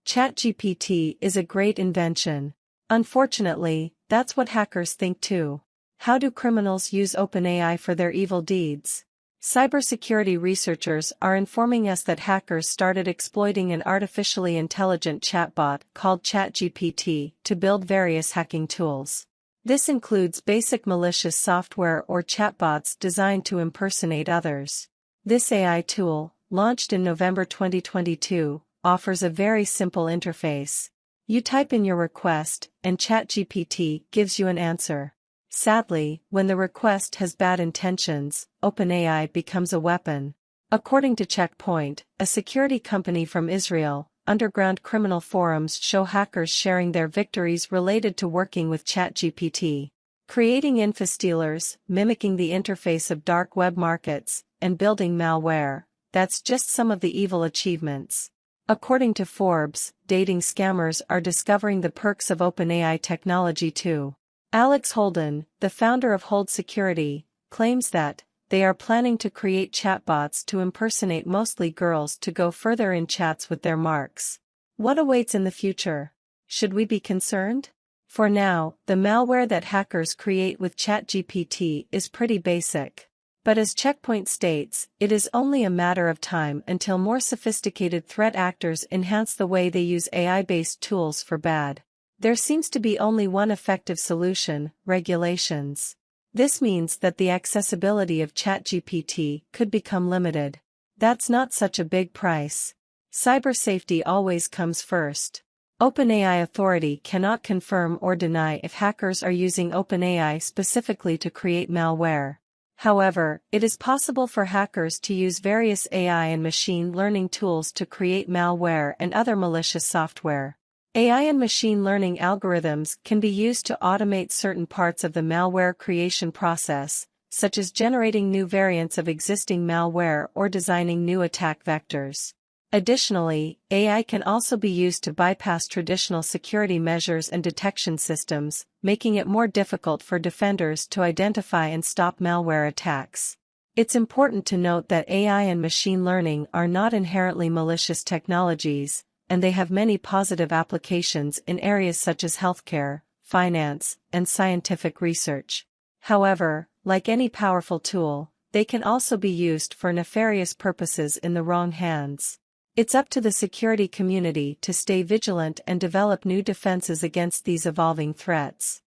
ChatGPT is a great invention. Unfortunately, that's what hackers think too. How do criminals use OpenAI for their evil deeds? Cybersecurity researchers are informing us that hackers started exploiting an artificially intelligent chatbot called ChatGPT to build various hacking tools. This includes basic malicious software or chatbots designed to impersonate others. This AI tool, launched in November 2022, offers a very simple interface. You type in your request, and ChatGPT gives you an answer. Sadly, when the request has bad intentions, OpenAI becomes a weapon. According to Checkpoint, a security company from Israel, underground criminal forums show hackers sharing their victories related to working with ChatGPT. Creating infostealers, mimicking the interface of dark web markets, and building malware, that's just some of the evil achievements. According to Forbes, dating scammers are discovering the perks of OpenAI technology too. Alex Holden, the founder of Hold Security, claims that they are planning to create chatbots to impersonate mostly girls to go further in chats with their marks. What awaits in the future? Should we be concerned? For now, the malware that hackers create with ChatGPT is pretty basic. But as Checkpoint states, it is only a matter of time until more sophisticated threat actors enhance the way they use AI-based tools for bad. There seems to be only one effective solution: regulations. This means that the accessibility of ChatGPT could become limited. That's not such a big price. Cyber safety always comes first. OpenAI Authority cannot confirm or deny if hackers are using OpenAI specifically to create malware. However, it is possible for hackers to use various AI and machine learning tools to create malware and other malicious software. AI and machine learning algorithms can be used to automate certain parts of the malware creation process, such as generating new variants of existing malware or designing new attack vectors. Additionally, AI can also be used to bypass traditional security measures and detection systems, making it more difficult for defenders to identify and stop malware attacks. It's important to note that AI and machine learning are not inherently malicious technologies, and they have many positive applications in areas such as healthcare, finance, and scientific research. However, like any powerful tool, they can also be used for nefarious purposes in the wrong hands. It's up to the security community to stay vigilant and develop new defenses against these evolving threats.